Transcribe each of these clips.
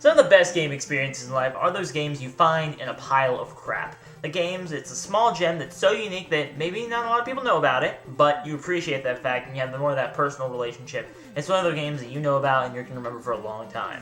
Some of the best game experiences in life are those games you find in a pile of crap. The games, it's a small gem that's so unique that maybe not a lot of people know about it, but you appreciate that fact and you have more of that personal relationship. It's one of those games that you know about and you're going to remember for a long time.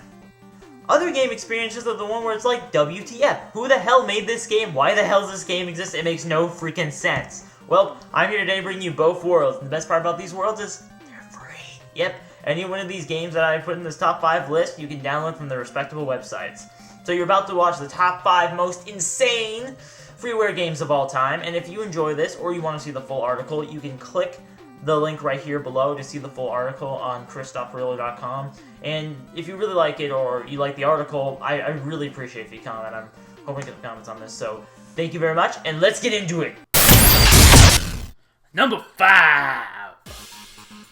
Other game experiences are the one where it's like, WTF, who the hell made this game? Why the hell does this game exist? It makes no freaking sense. Well, I'm here today bringing you both worlds, and the best part about these worlds is, they're free. Yep, any one of these games that I put in this top 5 list, you can download from their respectable websites. So you're about to watch the top 5 most insane freeware games of all time, and if you enjoy this, or you want to see the full article, you can click the link right here below to see the full article on chris.perillo.com. And if you really like it, or you like the article, I really appreciate if you comment. I'm hoping to get comments on this, so thank you very much, and let's get into it! Number 5!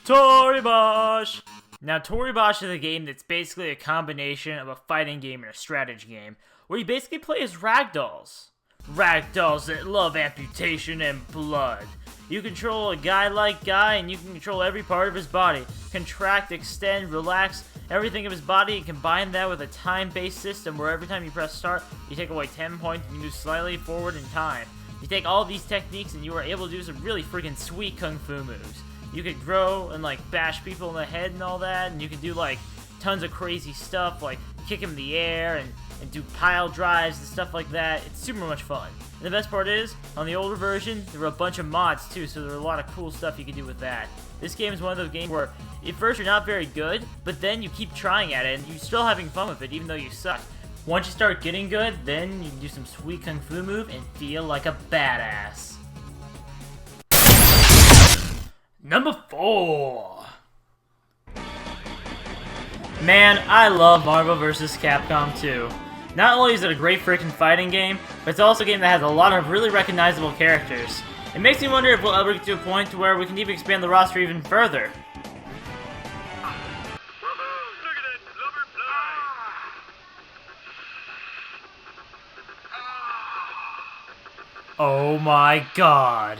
Toribosh! Now, Toribosh is a game that's basically a combination of a fighting game and a strategy game, where you basically play as ragdolls. Ragdolls that love amputation and blood. You control a guy-like guy, and you can control every part of his body. Contract, extend, relax, everything of his body, and combine that with a time-based system where every time you press start, you take away 10 points and you move slightly forward in time. You take all these techniques and you are able to do some really freaking sweet kung fu moves. You could grow and like bash people in the head and all that, and you could do like tons of crazy stuff like kick him in the air and do pile drives and stuff like that. It's super much fun. And the best part is, on the older version, there were a bunch of mods too, so there were a lot of cool stuff you could do with that. This game is one of those games where at first you're not very good, but then you keep trying at it and you're still having fun with it even though you suck. Once you start getting good, then you can do some sweet kung fu move and feel like a badass. Number 4. Man, I love Marvel vs. Capcom 2. Not only is it a great freaking fighting game, but it's also a game that has a lot of really recognizable characters. It makes me wonder if we'll ever get to a point to where we can even expand the roster even further. Oh my god.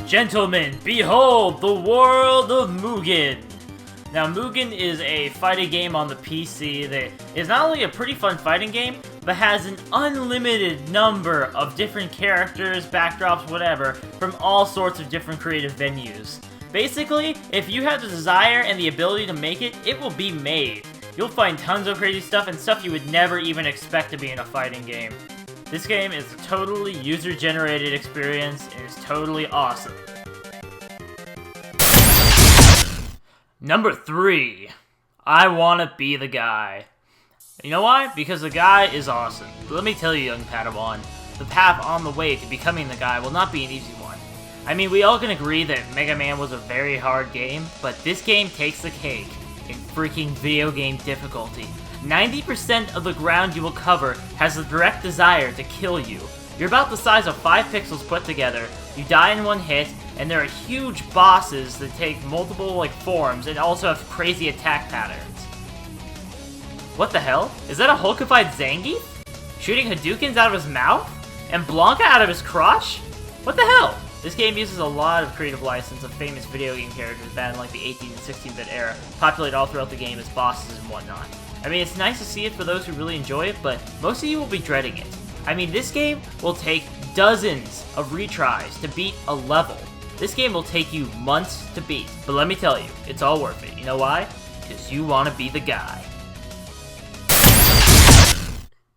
Gentlemen, behold the world of Mugen! Now, Mugen is a fighting game on the PC that is not only a pretty fun fighting game, but has an unlimited number of different characters, backdrops, whatever, from all sorts of different creative venues. Basically, if you have the desire and the ability to make it, it will be made. You'll find tons of crazy stuff and stuff you would never even expect to be in a fighting game. This game is a totally user-generated experience and is totally awesome. Number 3. I wanna be the guy. You know why? Because the guy is awesome. But let me tell you, young Padawan, the path on the way to becoming the guy will not be an easy one. I mean, we all can agree that Mega Man was a very hard game, but this game takes the cake in freaking video game difficulty. 90% of the ground you will cover has the direct desire to kill you. You're about the size of 5 pixels put together, you die in one hit, and there are huge bosses that take multiple forms and also have crazy attack patterns. What the hell? Is that a Hulkified Zangief? Shooting Hadoukens out of his mouth? And Blanca out of his crotch? What the hell? This game uses a lot of creative license of famous video game characters back in the 18th and 16-bit era, populate all throughout the game as bosses and whatnot. I mean, it's nice to see it for those who really enjoy it, but most of you will be dreading it. I mean, this game will take dozens of retries to beat a level. This game will take you months to beat, but let me tell you, it's all worth it. You know why? Because you want to be the guy.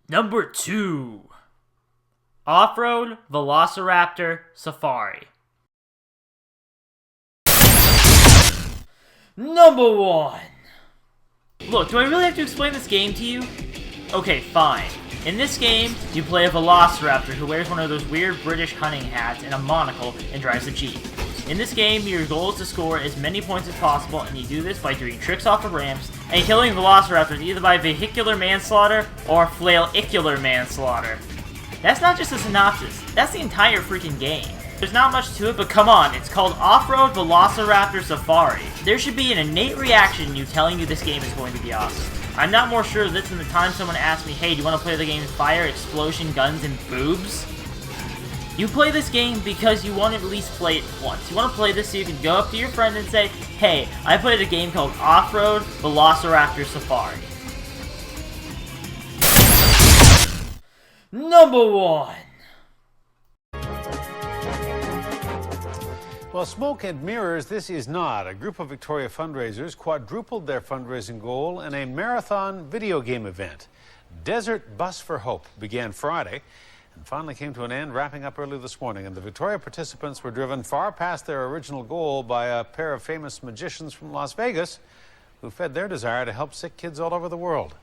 Number 2. Off-Road Velociraptor Safari. Number 1. Look, do I really have to explain this game to you? Okay, fine. In this game, you play a Velociraptor who wears one of those weird British hunting hats and a monocle and drives a Jeep. In this game, your goal is to score as many points as possible, and you do this by doing tricks off of ramps and killing Velociraptors either by vehicular manslaughter or flail-icular manslaughter. That's not just a synopsis, that's the entire freaking game. There's not much to it, but come on, it's called Off-Road Velociraptor Safari. There should be an innate reaction in you telling you this game is going to be awesome. I'm not more sure of this than the time someone asked me, hey, do you want to play the game Fire, Explosion, Guns, and Boobs? You play this game because you want to at least play it once. You want to play this so you can go up to your friend and say, hey, I played a game called Off-Road Velociraptor Safari. Number 1. Well, smoke and mirrors, this is not. A group of Victoria fundraisers quadrupled their fundraising goal in a marathon video game event. Desert Bus for Hope began Friday and finally came to an end, wrapping up early this morning. And the Victoria participants were driven far past their original goal by a pair of famous magicians from Las Vegas who fed their desire to help sick kids all over the world.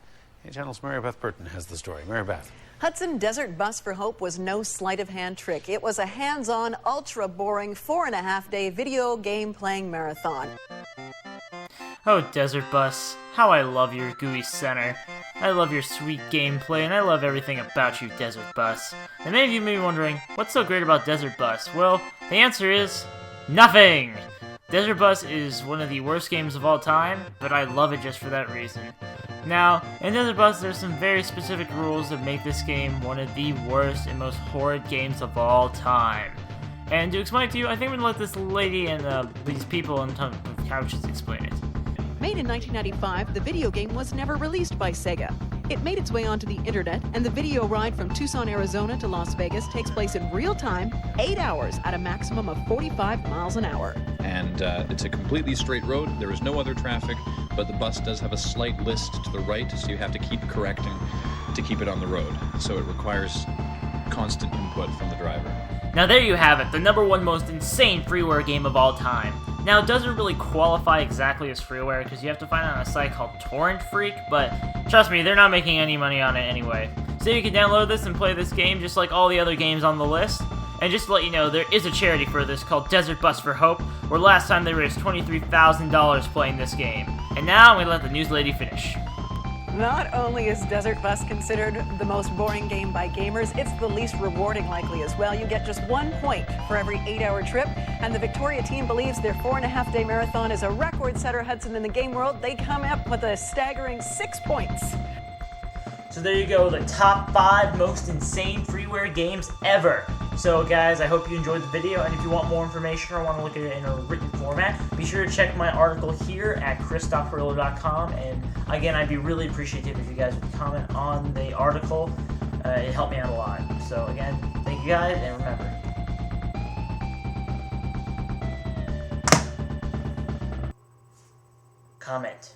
Hey Channel's Mary Beth Burton has the story. Mary Beth. Hudson Desert Bus for Hope was no sleight of hand trick. It was a hands-on, ultra-boring 4.5-day video game playing marathon. Oh, Desert Bus, how I love your gooey center. I love your sweet gameplay, and I love everything about you, Desert Bus. And many of you may be wondering, what's so great about Desert Bus? Well, the answer is nothing! Desert Bus is one of the worst games of all time, but I love it just for that reason. Now, in Desert Bus, there's some very specific rules that make this game one of the worst and most horrid games of all time. And to explain it to you, I think I'm going to let this lady and these people on top of couches explain it. Made in 1995, the video game was never released by Sega. It made its way onto the internet, and the video ride from Tucson, Arizona to Las Vegas takes place in real time, 8 hours at a maximum of 45 miles an hour. And it's a completely straight road. There is no other traffic, but the bus does have a slight list to the right, so you have to keep correcting to keep it on the road. So it requires constant input from the driver. Now there you have it, the #1 most insane freeware game of all time. Now it doesn't really qualify exactly as freeware because you have to find it on a site called Torrent Freak, but trust me, they're not making any money on it anyway. So you can download this and play this game just like all the other games on the list. And just to let you know, there is a charity for this called Desert Bus for Hope, where last time they raised $23,000 playing this game. And now I'm going to let the news lady finish. Not only is Desert Bus considered the most boring game by gamers, it's the least rewarding likely as well. You get just 1 point for every 8-hour trip, and the Victoria team believes their 4.5-day marathon is a record setter. Hudson, in the game world, they come up with a staggering 6 points. So there you go, the top 5 most insane freeware games ever. So guys, I hope you enjoyed the video, and if you want more information or want to look at it in a written format, be sure to check my article here at chris.perillo.com, and again, I'd be really appreciative if you guys would comment on the article. It helped me out a lot. So again, thank you guys, and remember, comment.